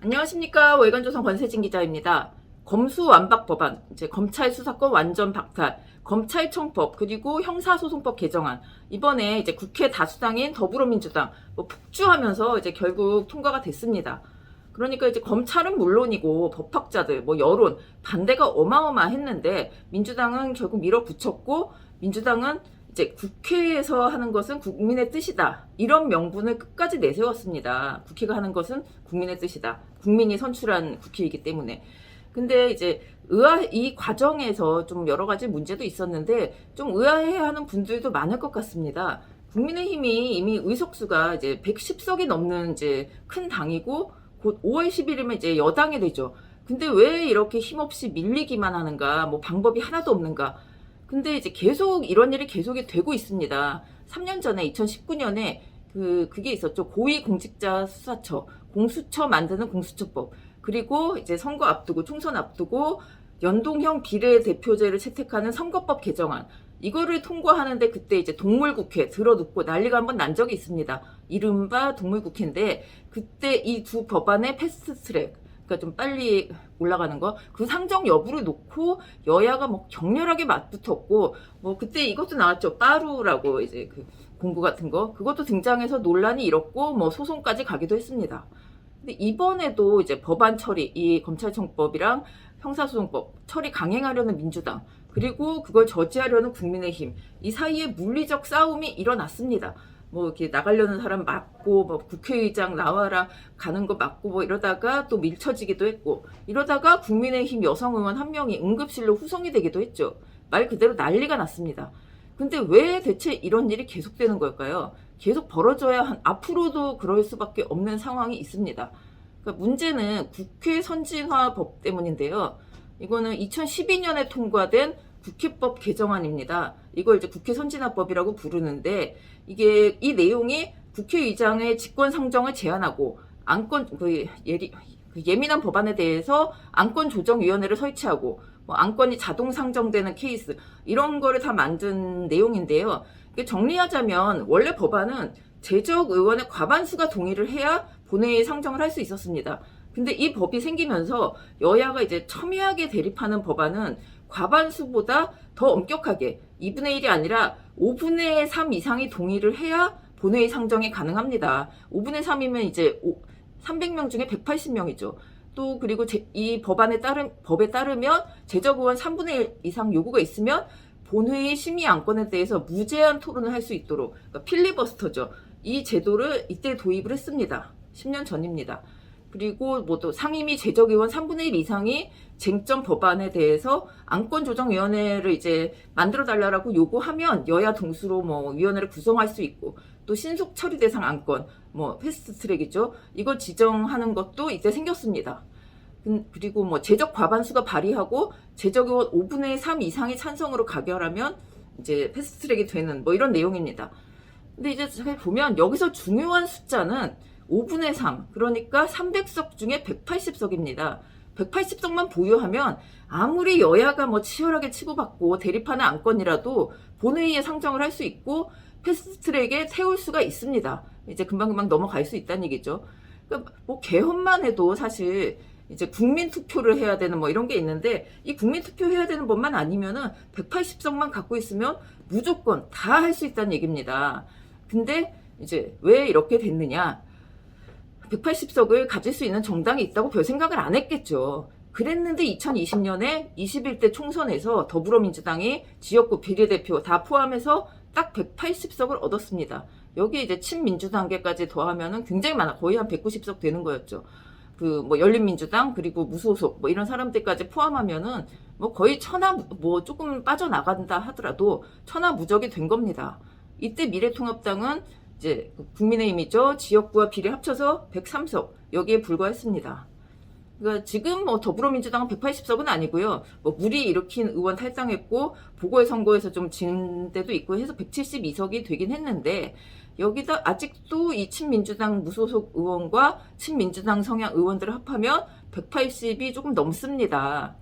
안녕하십니까. 월간조선 권세진 기자입니다. 검수완박 법안, 이제 검찰 수사권 완전 박탈, 검찰청법, 그리고 형사소송법 개정안. 이번에 이제 국회 다수당인 더불어민주당 폭주하면서 이제 결국 통과가 됐습니다. 그러니까 이제 검찰은 물론이고 법학자들, 여론, 반대가 어마어마했는데 민주당은 결국 밀어붙였고, 민주당은 이제 국회에서 하는 것은 국민의 뜻이다. 이런 명분을 끝까지 내세웠습니다. 국회가 하는 것은 국민의 뜻이다. 국민이 선출한 국회이기 때문에. 근데 이제 이 과정에서 좀 여러 가지 문제도 있었는데 좀 의아해하는 분들도 많을 것 같습니다. 국민의힘이 이미 의석수가 이제 110석이 넘는 이제 큰 당이고 곧 5월 10일이면 이제 여당이 되죠. 근데 왜 이렇게 힘없이 밀리기만 하는가? 방법이 하나도 없는가? 근데 이제 계속 이런 일이 계속이 되고 있습니다. 3년 전에 2019년에 그게 있었죠. 고위공직자 수사처, 공수처 만드는 공수처법. 그리고 이제 선거 앞두고 총선 앞두고 연동형 비례대표제를 채택하는 선거법 개정안. 이거를 통과하는데 그때 이제 동물국회 들어눕고 난리가 한번 난 적이 있습니다. 이른바 동물국회인데 그때 이 두 법안의 패스트트랙, 그러니까 좀 빨리 올라가는 거, 그 상정 여부를 놓고 여야가 격렬하게 맞붙었고, 그때 이것도 나왔죠. 빠루라고 이제 그 공구 같은 거, 그것도 등장해서 논란이 일었고, 소송까지 가기도 했습니다. 근데 이번에도 이제 법안 처리, 이 검찰청법이랑 형사소송법 처리 강행하려는 민주당, 그리고 그걸 저지하려는 국민의힘, 이 사이에 물리적 싸움이 일어났습니다. 이렇게 나가려는 사람 맞고, 국회의장 나와라 가는 거 맞고, 이러다가 또 밀쳐지기도 했고, 이러다가 국민의힘 여성 의원 한 명이 응급실로 후송이 되기도 했죠. 말 그대로 난리가 났습니다. 근데 왜 대체 이런 일이 계속되는 걸까요? 계속 벌어져야 앞으로도 그럴 수밖에 없는 상황이 있습니다. 그러니까 문제는 국회 선진화법 때문인데요. 이거는 2012년에 통과된 국회법 개정안입니다. 이걸 이제 국회 선진화법이라고 부르는데, 이 내용이 국회의장의 직권 상정을 제한하고 안건 예민한 법안에 대해서 안건조정위원회를 설치하고 안건이 자동 상정되는 케이스, 이런 거를 다 만든 내용인데요. 정리하자면 원래 법안은 재적 의원의 과반수가 동의를 해야 본회의에 상정을 할 수 있었습니다. 근데 이 법이 생기면서 여야가 이제 첨예하게 대립하는 법안은 과반수보다 더 엄격하게 2분의 1이 아니라 5분의 3 이상이 동의를 해야 본회의 상정이 가능합니다. 5분의 3이면 이제 300명 중에 180명이죠. 또 그리고 이 법에 따르면 재적 의원 3분의 1 이상 요구가 있으면 본회의 심의 안건에 대해서 무제한 토론을 할 수 있도록, 그러니까 필리버스터죠. 이 제도를 이때 도입을 했습니다. 10년 전입니다. 그리고 또 상임위 재적의원 3분의 1 이상이 쟁점 법안에 대해서 안건조정위원회를 이제 만들어달라고 요구하면 여야 동수로 위원회를 구성할 수 있고, 또 신속 처리 대상 안건, 패스트트랙이죠. 이거 지정하는 것도 이때 생겼습니다. 그리고 재적 과반수가 발의하고 재적의원 5분의 3 이상이 찬성으로 가결하면 이제 패스트트랙이 되는 이런 내용입니다. 근데 이제 잘 보면 여기서 중요한 숫자는 5분의 3, 그러니까 300석 중에 180석입니다. 180석만 보유하면 아무리 여야가 치열하게 치고받고 대립하는 안건이라도 본회의에 상정을 할 수 있고 패스트트랙에 태울 수가 있습니다. 이제 금방금방 넘어갈 수 있다는 얘기죠. 그러니까 개헌만 해도 사실 이제 국민 투표를 해야 되는 이런 게 있는데, 이 국민 투표 해야 되는 법만 아니면은 180석만 갖고 있으면 무조건 다 할 수 있다는 얘기입니다. 근데 이제 왜 이렇게 됐느냐? 180석을 가질 수 있는 정당이 있다고 별 생각을 안 했겠죠. 그랬는데 2020년에 21대 총선에서 더불어민주당이 지역구 비례대표 다 포함해서 딱 180석을 얻었습니다. 여기에 이제 친민주단계까지 더하면은 굉장히 많아. 거의 한 190석 되는 거였죠. 열린민주당, 그리고 무소속, 이런 사람들까지 포함하면은 거의 조금 빠져나간다 하더라도 천하무적이 된 겁니다. 이때 미래통합당은 이제 국민의힘이죠. 지역구와 비례 합쳐서 103석, 여기에 불과했습니다. 그러니까 지금 더불어민주당은 180석은 아니고요. 무리 일으킨 의원 탈당했고 보궐선거에서 좀 진 데도 있고 해서 172석이 되긴 했는데, 여기다 아직도 이 친민주당 무소속 의원과 친민주당 성향 의원들을 합하면 180이 조금 넘습니다.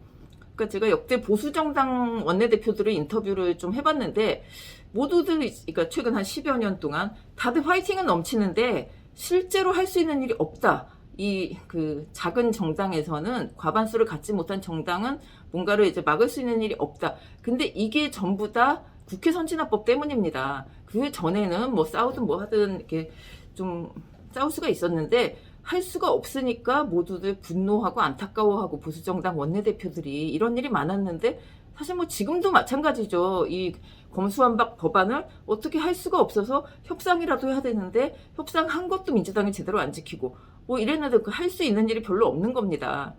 그러니까 제가 역대 보수정당 원내대표들의 인터뷰를 좀 해봤는데, 모두들, 그러니까 최근 한 10여 년 동안 다들 화이팅은 넘치는데 실제로 할 수 있는 일이 없다. 이 그 작은 정당에서는 과반수를 갖지 못한 정당은 뭔가를 이제 막을 수 있는 일이 없다. 근데 이게 전부 다 국회 선진화법 때문입니다. 그 전에는 뭐 싸우든 뭐 하든 이렇게 좀 싸울 수가 있었는데 할 수가 없으니까 모두들 분노하고 안타까워하고 보수정당 원내대표들이 이런 일이 많았는데 사실 뭐 지금도 마찬가지죠. 이 검수완박 법안을 어떻게 할 수가 없어서 협상이라도 해야 되는데 협상한 것도 민주당이 제대로 안 지키고 뭐 이랬는데 할 수 있는 일이 별로 없는 겁니다.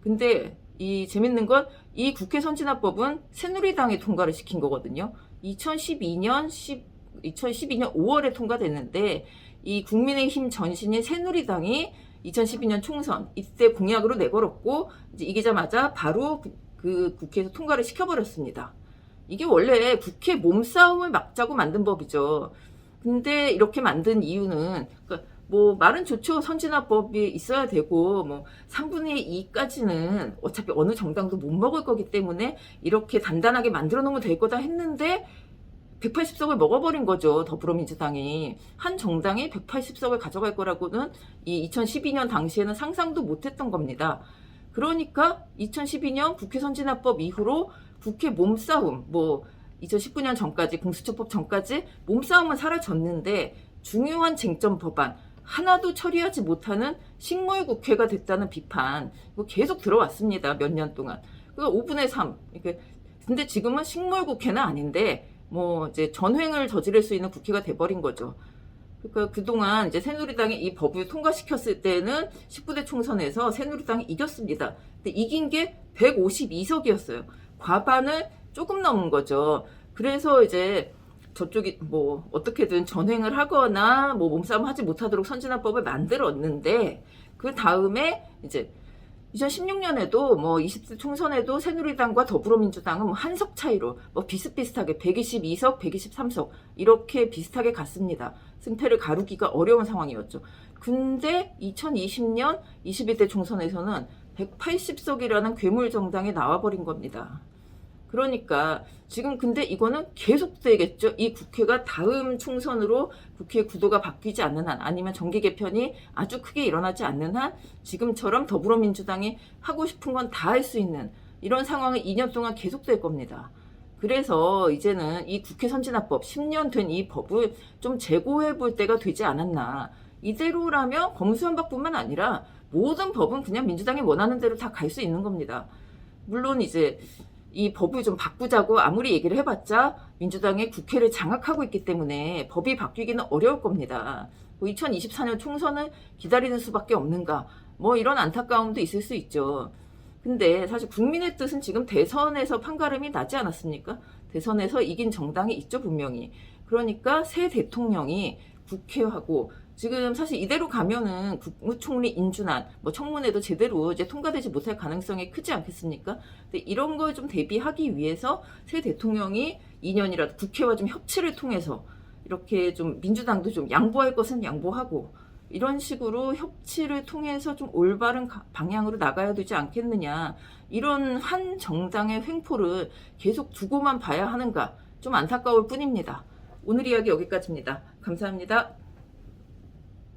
근데 이 재밌는 건 이 국회 선진화법은 새누리당이 통과를 시킨 거거든요. 2012년 5월에 통과됐는데 이 국민의힘 전신인 새누리당이 2012년 총선 이때 공약으로 내걸었고 이제 이기자마자 바로 그 국회에서 통과를 시켜버렸습니다. 이게 원래 국회 몸싸움을 막자고 만든 법이죠. 근데 이렇게 만든 이유는 그러니까 뭐 말은 좋죠. 선진화법이 있어야 되고 뭐 3분의 2까지는 어차피 어느 정당도 못 먹을 거기 때문에 이렇게 단단하게 만들어 놓으면 될 거다 했는데 180석을 먹어버린 거죠. 더불어민주당이. 한 정당이 180석을 가져갈 거라고는 이 2012년 당시에는 상상도 못했던 겁니다. 그러니까 2012년 국회 선진화법 이후로 국회 몸싸움, 뭐 2019년 전까지 공수처법 전까지 몸싸움은 사라졌는데 중요한 쟁점 법안 하나도 처리하지 못하는 식물국회가 됐다는 비판 계속 들어왔습니다. 몇 년 동안. 그러니까 5분의 3. 근데 지금은 식물국회는 아닌데 뭐 이제 전횡을 저지를 수 있는 국회가 돼버린 거죠. 그러니까 그동안 이제 새누리당이 이 법을 통과시켰을 때는 19대 총선에서 새누리당이 이겼습니다. 근데 이긴 게 152석이었어요. 과반을 조금 넘은 거죠. 그래서 이제 저쪽이 뭐 어떻게든 전횡을 하거나 뭐 몸싸움 하지 못하도록 선진화법을 만들었는데 그 다음에 이제 2016년에도 뭐 20대 총선에도 새누리당과 더불어민주당은 뭐 한 석 차이로 뭐 비슷비슷하게 122석, 123석 이렇게 비슷하게 갔습니다. 승패를 가르기가 어려운 상황이었죠. 근데 2020년 21대 총선에서는 180석이라는 괴물 정당이 나와버린 겁니다. 그러니까 지금 근데 이거는 계속되겠죠. 이 국회가 다음 총선으로 국회 구도가 바뀌지 않는 한 아니면 정기 개편이 아주 크게 일어나지 않는 한 지금처럼 더불어민주당이 하고 싶은 건 다 할 수 있는 이런 상황이 2년 동안 계속될 겁니다. 그래서 이제는 이 국회 선진화법 10년 된 이 법을 좀 재고해 볼 때가 되지 않았나. 이대로라면 검수완박뿐만 아니라 모든 법은 그냥 민주당이 원하는 대로 다 갈 수 있는 겁니다. 물론 이제 이 법을 좀 바꾸자고 아무리 얘기를 해봤자 민주당이 국회를 장악하고 있기 때문에 법이 바뀌기는 어려울 겁니다. 뭐 2024년 총선을 기다리는 수밖에 없는가 뭐 이런 안타까움도 있을 수 있죠. 근데 사실 국민의 뜻은 지금 대선에서 판가름이 나지 않았습니까? 대선에서 이긴 정당이 있죠 분명히. 그러니까 새 대통령이 국회하고 지금 사실 이대로 가면은 국무총리 인준안, 뭐 청문회도 제대로 이제 통과되지 못할 가능성이 크지 않겠습니까? 근데 이런 걸 좀 대비하기 위해서 새 대통령이 2년이라도 국회와 좀 협치를 통해서 이렇게 좀 민주당도 좀 양보할 것은 양보하고 이런 식으로 협치를 통해서 좀 올바른 방향으로 나가야 되지 않겠느냐. 이런 한 정당의 횡포를 계속 두고만 봐야 하는가. 좀 안타까울 뿐입니다. 오늘 이야기 여기까지입니다. 감사합니다.